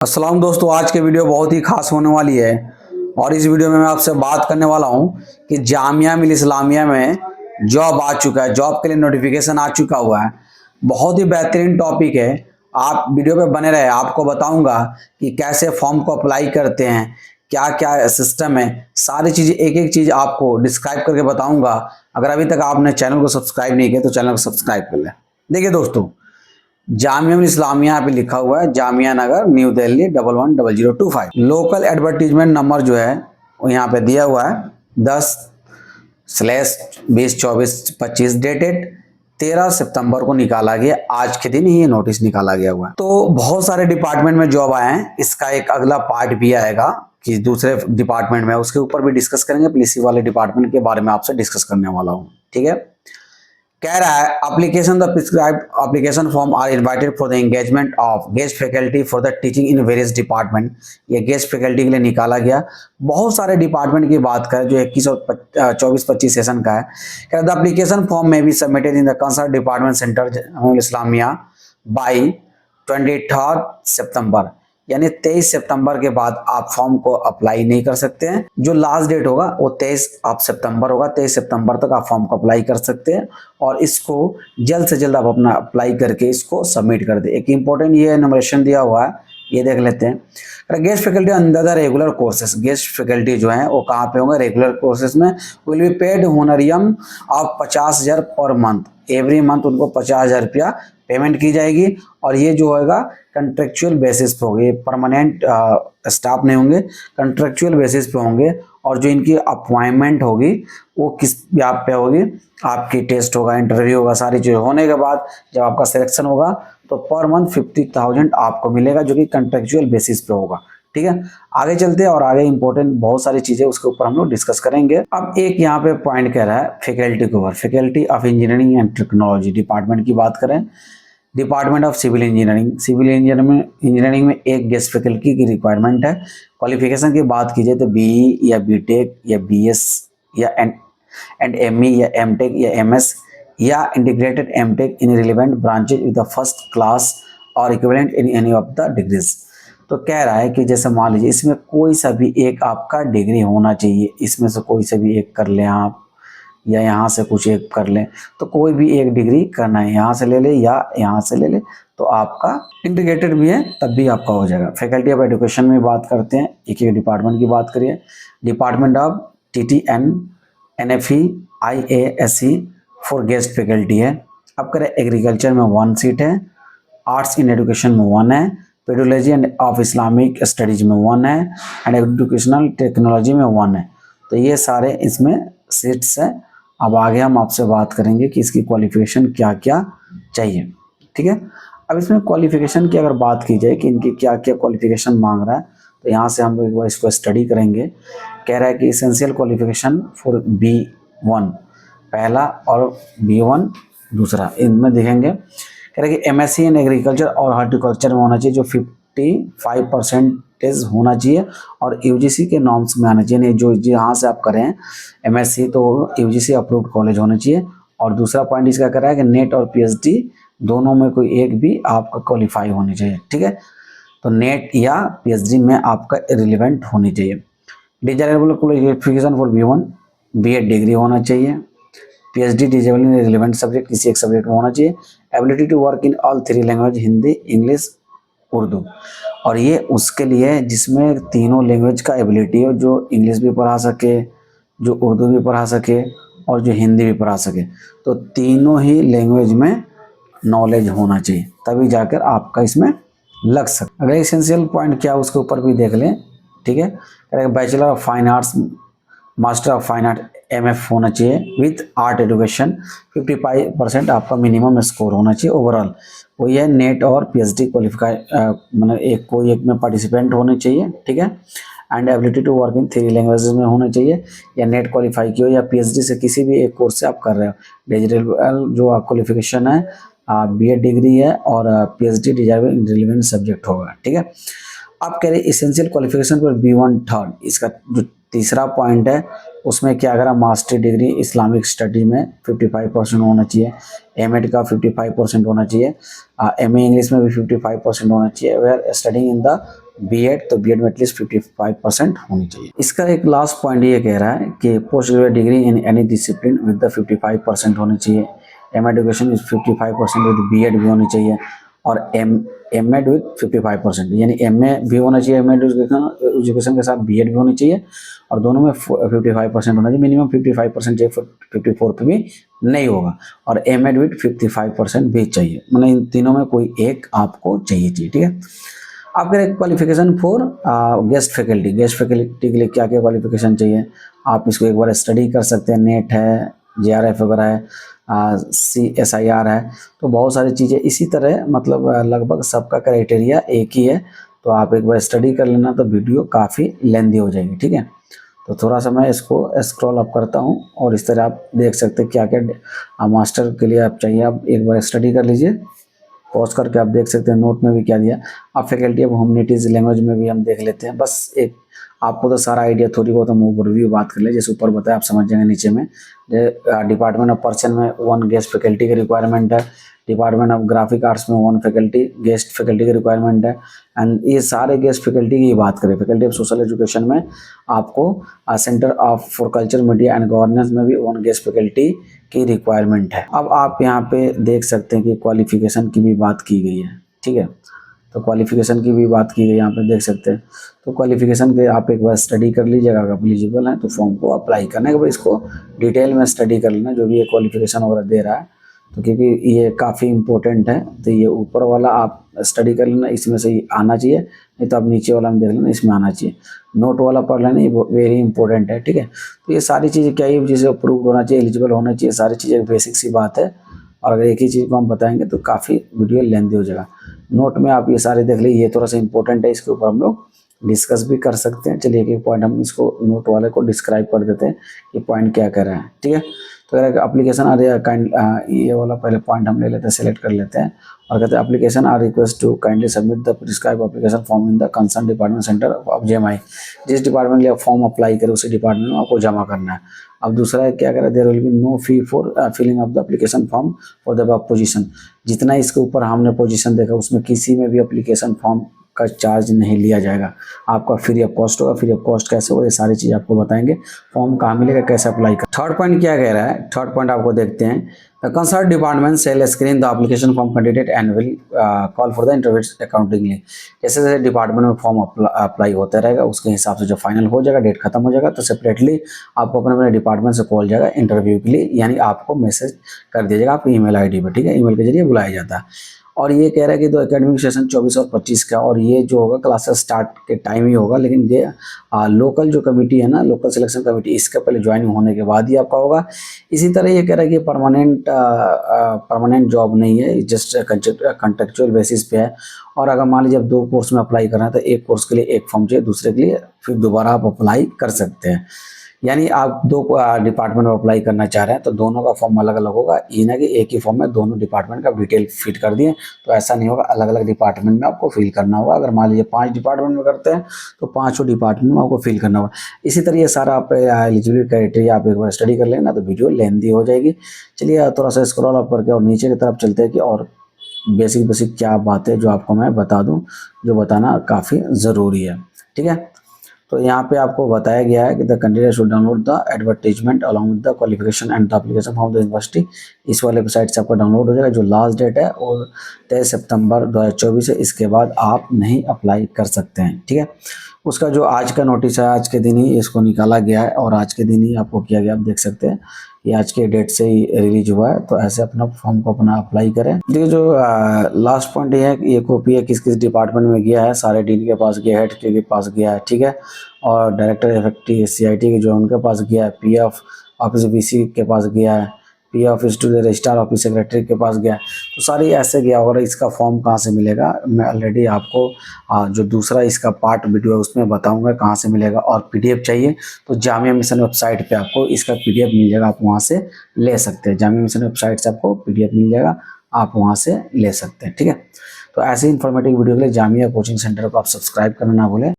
अस्सलाम दोस्तों, आज के वीडियो बहुत ही खास होने वाली है। और इस वीडियो में मैं आपसे बात करने वाला हूं कि जामिया मिल इस्लामिया में जॉब आ चुका है, जॉब के लिए नोटिफिकेशन आ चुका हुआ है। बहुत ही बेहतरीन टॉपिक है, आप वीडियो पे बने रहे। आपको बताऊंगा कि कैसे फॉर्म को अप्लाई करते हैं, क्या क्या सिस्टम है, सारी चीज़ें एक एक चीज़ आपको डिस्क्राइब करके बताऊंगा। अगर अभी तक आपने चैनल को सब्सक्राइब नहीं किया तो चैनल को सब्सक्राइब कर लें। देखिए दोस्तों, जामिया मिल इस्लामिया यहाँ पे लिखा हुआ है, Jamia Nagar, new Delhi 110025। Local advertisement number जो है वो यहाँ पे दिया हुआ है 10/20/24/25। डेटेड 13 सितंबर को निकाला गया। आज के दिन ही ये नोटिस निकाला गया हुआ है। तो बहुत सारे डिपार्टमेंट में जॉब आए हैं। इसका एक अगला पार्ट भी आएगा कि दूसरे डिपार्टमेंट में, उसके ऊपर भी डिस्कस करेंगे। पुलिस वाले डिपार्टमेंट के बारे में आपसे डिस्कस करने वाला हूँ। ठीक है, कह रहा है application the prescribed application form are invited for the engagement of guest faculty for the teaching in various department. ये गेस्ट फैकल्टी के लिए निकाला गया। बहुत सारे डिपार्टमेंट की बात करें जो 21 और 24-25 सेशन का है। कह रहा द एप्लीकेशन फॉर्म में be submitted in the concern department centre Islamia by 23 सितंबर, यानी 23 सितंबर के बाद आप फॉर्म को अप्लाई नहीं कर सकते हैं। जो लास्ट डेट होगा वो 23 सितंबर होगा। 23 सितंबर तक आप फॉर्म को अप्लाई कर सकते हैं और इसको जल्द से जल्द आप अपना अप्लाई करके इसको सबमिट कर दे। एक इंपॉर्टेंट ये एनुमरेशन दिया हुआ है, ये देख लेते हैं। Guest faculty under the regular courses, guest faculty जो है वो कहाँ पे होंगे? रेगुलर कोर्सेज में। Will be paid honorarium of 50,000 per month. Every month उनको 50,000 रुपया पेमेंट की जाएगी। और ये जो होगा कंट्रेक्चुअल बेसिस पे होंगे, परमानेंट स्टाफ नहीं होंगे, कंट्रेक्चुअल बेसिस पे होंगे। और जो इनकी अपॉइंटमेंट होगी वो किस आप पे होगी? आपकी टेस्ट होगा, इंटरव्यू होगा, सारी चीज़ होने के बाद जब आपका सिलेक्शन होगा तो पर मंथ 50,000 आपको मिलेगा, जो कि कंट्रेक्चुअल बेसिस पे होगा। ठीक है, आगे चलते हैं और आगे इंपॉर्टेंट बहुत सारी चीजें उसके ऊपर हम लोग डिस्कस करेंगे। अब एक यहाँ पे पॉइंट कह रहा है फैकल्टी के ऊपर, faculty of engineering and technology department की बात करें। Department of civil engineering, civil engineering में एक गेस्ट फैकल्टी की रिक्वायरमेंट है। क्वालिफिकेशन की बात कीजिए तो बीई या बीटेक या बीएस या एंड एमई या एमटेक या एमएस या integrated MTech in relevant branches with the first class और equivalent in any of the degrees. तो कह रहा है कि जैसे मान लीजिए इसमें कोई सा भी एक आपका डिग्री होना चाहिए, इसमें से कोई सा भी एक कर लें आप, या यहाँ से कुछ एक कर लें। तो कोई भी एक डिग्री करना है, यहाँ से ले ले या यहाँ से ले ले, तो आपका इंटीग्रेटेड भी है तब भी आपका हो जाएगा। फैकल्टी ऑफ एजुकेशन में बात करते हैं, एक एक डिपार्टमेंट की बात करिए। Department of TTN NFE IASE for guest faculty है। अब करें एग्रीकल्चर में 1 सीट है, आर्ट्स इन एजुकेशन में 1 है, pedology end of Islamic studies में 1 है, एंड एजुकेशनल टेक्नोलॉजी में 1 है। तो ये सारे इसमें सीट्स हैं। अब आगे हम आपसे बात करेंगे कि इसकी क्वालिफिकेशन क्या क्या चाहिए। ठीक है, अब इसमें क्वालिफिकेशन की अगर बात की जाए कि इनकी क्या क्या क्वालिफिकेशन मांग रहा है, तो यहाँ से हम एक बार इसको स्टडी करेंगे। कह रहा है कि इसेंशियल क्वालिफिकेशन फॉर B1 पहला और B1 दूसरा, इनमें देखेंगे। कह रहा है कि MSc इन एग्रीकल्चर और हॉर्टिकल्चर में होना चाहिए, जो 55% होना चाहिए, और UGC के नॉर्म्स में आना चाहिए। नहीं, जो जहाँ से आप करें MSc तो UGC अप्रूव्ड कॉलेज होना चाहिए। और दूसरा पॉइंट इसका कह रहा है कि नेट और PhD दोनों में कोई एक भी आपका क्वालिफाई होनी चाहिए। ठीक है, तो नेट या PhD में आपका रिलेवेंट होनी चाहिए। Desirable qualification for B1 B.Ed degree होना चाहिए। PhD desirable in relevant subject, किसी एक सब्जेक्ट में होना चाहिए। Ability to work in all 3 language, Hindi, English, Urdu. और ये उसके लिए जिसमें तीनों लैंग्वेज का एबिलिटी हो, जो इंग्लिश भी पढ़ा सके, जो उर्दू भी पढ़ा सके और जो हिंदी भी पढ़ा सके। तो तीनों ही लैंग्वेज में नॉलेज होना चाहिए, तभी जाकर आपका इसमें लग सकता। अगर एसेंशियल पॉइंट क्या उसके ऊपर भी देख लें। ठीक है, bachelor of fine arts, master of fine art MF होना चाहिए विथ आर्ट एजुकेशन। 55% आपका मिनिमम स्कोर होना चाहिए ओवरऑल। वही है नेट और PhD क्वालिफाई, मतलब एक कोई एक में पार्टिसिपेंट होने चाहिए। ठीक है, and ability to work in 3 languages में होना चाहिए, या नेट क्वालिफाई की हो या PhD से किसी भी एक कोर्स से आप कर रहे हो। डिजिटल जो आप क्वालिफिकेशन है B.Ed डिग्री है और PhD डिजायरेबल इन रिलेवेंट सब्जेक्ट होगा। ठीक है, आप कह रहे इसेंशियल क्वालिफिकेशन पर B1 थर्ड, इसका जो तीसरा पॉइंट है उसमें क्या अगर मास्टर डिग्री इस्लामिक स्टडी में 55% होना चाहिए, M.Ed का 55% होना चाहिए, MA इंग्लिश में भी 55% होना चाहिए। Where studying in the BEd, तो बीएड में एटलीस्ट 55% होनी चाहिए। इसका एक लास्ट पॉइंट ये कह रहा है कि post graduate degree in any discipline with the 55% होनी चाहिए। M education with 55% with BEd भी होनी चाहिए, और एम एड विद 55%, यानी एम ए भी होना चाहिए एम एजुकेशन के साथ बीएड भी होनी चाहिए, और दोनों में 55% होना चाहिए। मिनिमम 55% चाहिए, 54 पे भी नहीं होगा, और एम एड विद 55% भी चाहिए। मतलब इन तीनों में कोई एक आपको चाहिए, ठीक है। आपके qualification for guest faculty, guest faculty के लिए क्या क्या क्वालिफिकेशन चाहिए, आप इसको एक बार स्टडी कर सकते हैं। नेट है, जेआरएफ वगैरह है, CSIR है, तो बहुत सारी चीज़ें इसी तरह, मतलब लगभग सबका क्राइटेरिया एक ही है। तो आप एक बार स्टडी कर लेना, तो वीडियो काफ़ी लेंदी हो जाएगी, ठीक है। तो थोड़ा सा मैं इसको स्क्रॉल अप करता हूँ, और इस तरह आप देख सकते हैं क्या क्या मास्टर के लिए आप चाहिए। आप एक बार स्टडी कर लीजिए, पॉज करके आप देख सकते हैं नोट में भी क्या दिया। आप फैकल्टी ऑफ ह्यूमैनिटीज लैंग्वेज में भी हम देख लेते हैं। बस एक आपको तो सारा आइडिया थोड़ी बहुत हम ओवरव्यू बात कर ले, जैसे ऊपर बताया आप समझ जाएंगे। नीचे में डिपार्टमेंट ऑफ पर्सन में 1 गेस्ट फैकल्टी की रिक्वायरमेंट है। डिपार्टमेंट ऑफ ग्राफिक आर्ट्स में 1 फैकल्टी गेस्ट फैकल्टी की रिक्वायरमेंट है। एंड ये सारे गेस्ट फैकल्टी की बात करें, फैकल्टी ऑफ सोशल एजुकेशन में आपको centre of for culture media and governance में भी 1 गेस्ट फैकल्टी की रिक्वायरमेंट है। अब आप यहाँ पे देख सकते हैं कि क्वालिफिकेशन की भी बात की गई है, ठीक है। तो क्वालिफिकेशन की भी बात की गई, यहाँ पे देख सकते हैं। तो क्वालिफिकेशन के आप एक बार स्टडी कर लीजिएगा, अगर एलिजिबल है तो फॉर्म को अप्लाई करने के बाद इसको डिटेल में स्टडी कर लेना, जो भी ये क्वालिफिकेशन वगैरह दे रहा है। तो क्योंकि ये काफ़ी इंपॉर्टेंट है, तो ये ऊपर वाला आप स्टडी कर लेना, इसमें से ही आना चाहिए, नहीं तो आप नीचे वाला में देख लेना, इसमें आना चाहिए। नोट वाला पढ़ लेना, ये वेरी इंपॉर्टेंट है, ठीक है। तो ये सारी चीज़ें क्या है, जिसे अप्रूव्ड होना चाहिए, एलिजिबल होना चाहिए, सारी चीज़ें बेसिक सी बात है। और अगर एक ही चीज़ को हम बताएंगे तो काफ़ी वीडियो लेंथी हो जाएगा। नोट में आप ये सारे देख लीजिए, ये थोड़ा सा इंपॉर्टेंट है, इसके ऊपर हम लोग डिस्कस भी कर सकते हैं। चलिए एक पॉइंट हम इसको नोट वाले को डिस्क्राइब कर देते हैं, ये पॉइंट क्या कर रहे हैं, ठीक है। तो अगर एप्लीकेशन ये वाला पहले पॉइंट हम ले लेते हैं, सेलेक्ट कर लेते हैं, और कहते हैं application are request to kindly submit the prescribe application form in the concern department centre of JMI। जिस डिपार्टमेंट के लिए आप फॉर्म अप्लाई करें उसी डिपार्टमेंट में आपको जमा करना है। अब दूसरा है क्या करें, there will be no fee for filling of the application form for the position. जितना इसके ऊपर हमने पोजीशन देखा उसमें किसी में भी एप्लीकेशन फॉर्म का चार्ज नहीं लिया जाएगा, आपका फ्री ऑफ कॉस्ट होगा। फ्री ऑफ कॉस्ट कैसे होगा, ये सारी चीज़ आपको बताएंगे। फॉर्म कहाँ मिलेगा, कैसे अप्लाई कर। थर्ड पॉइंट क्या कह रहा है, थर्ड पॉइंट आपको देखते हैं। The concern department shall screen the application form candidate and will call for the interview accordingly. जैसे जैसे डिपार्टमेंट में फॉर्म अप्लाई होता रहेगा, उसके हिसाब से जो फाइनल हो जाएगा, डेट खत्म हो जाएगा, तो सेपरेटली आपको अपने अपने डिपार्टमेंट से कॉल जाएगा इंटरव्यू के लिए, यानी आपको मैसेज कर दिया जाएगा आपकी ईमेल ID पर, ठीक है। ईमेल के जरिए बुलाया जाता है। और ये कह रहा है कि तो एकेडमिक सेशन 24 और 25 का, और ये जो होगा क्लासेस स्टार्ट के टाइम ही होगा, लेकिन ये लोकल जो कमेटी है ना, लोकल सिलेक्शन कमेटी, इसके पहले ज्वाइनिंग होने के बाद ही आपका होगा। इसी तरह ये कह रहा है कि परमानेंट जॉब नहीं है, जस्ट कॉन्ट्रेक्चुअल बेसिस पे है। और अगर मान लीजिए आप 2 कोर्स में अप्लाई कर रहे हैं, तो एक कोर्स के लिए एक फॉर्म चाहिए, दूसरे के लिए फिर दोबारा आप अप्लाई कर सकते हैं। यानी आप 2 डिपार्टमेंट में अप्लाई करना चाह रहे हैं तो दोनों का फॉर्म अलग अलग होगा, ये ना कि एक ही फॉर्म में दोनों डिपार्टमेंट का डिटेल फिट कर दिए, तो ऐसा नहीं होगा। अलग अलग डिपार्टमेंट में आपको फिल करना होगा। अगर मान लीजिए 5 डिपार्टमेंट में करते हैं तो 5 डिपार्टमेंट में आपको फिल करना होगा। इसी तरह ये सारा आप एलिजिबिलिटी क्राइटेरिया आप एक बार स्टडी कर लेना, तो वीडियो लेंथी हो जाएगी। चलिए थोड़ा सा स्क्रॉल अप करके और नीचे की तरफ चलते हैं कि और बेसिक क्या बात है जो आपको मैं बता दूँ, जो बताना काफ़ी ज़रूरी है, ठीक है। तो यहाँ पे आपको बताया गया है कि the candidate should download the advertisement along with the qualification and the application from the university. इस वाले वेबसाइट से आपका डाउनलोड हो जाएगा। जो लास्ट डेट है और 23 सितंबर 2024 है, इसके बाद आप नहीं अप्लाई कर सकते हैं, ठीक है। उसका जो आज का नोटिस है, आज के दिन ही इसको निकाला गया है, और आज के दिन ही आपको किया गया, आप देख सकते हैं ये आज के डेट से ही रिलीज हुआ है। तो ऐसे अपना फॉर्म को अपना अप्लाई करें। देखिए जो लास्ट पॉइंट ये है कि ये कॉपी है किस किस डिपार्टमेंट में गया है, सारे डीन के पास गया है, हेड के पास गया है, ठीक है। और डायरेक्टर इफेक्टिव CIT के जो उनके पास गया है, PF ऑफिस BC के पास गया है, PF office to the registrar office secretary के पास गया है। तो सारी ऐसे गया। और इसका फॉर्म कहाँ से मिलेगा, मैं ऑलरेडी आपको जो दूसरा इसका पार्ट वीडियो है उसमें बताऊंगा कहाँ से मिलेगा। और PDF चाहिए तो जामिया मिशन वेबसाइट पे आपको इसका PDF मिल जाएगा, आप वहाँ से ले सकते हैं। जामिया मिशन वेबसाइट से आपको PDF मिल जाएगा, आप वहाँ से ले सकते हैं, ठीक है। तो ऐसे इन्फॉर्मेटिव वीडियो के लिए जामिया कोचिंग सेंटर को आप सब्सक्राइब करना ना भूलें।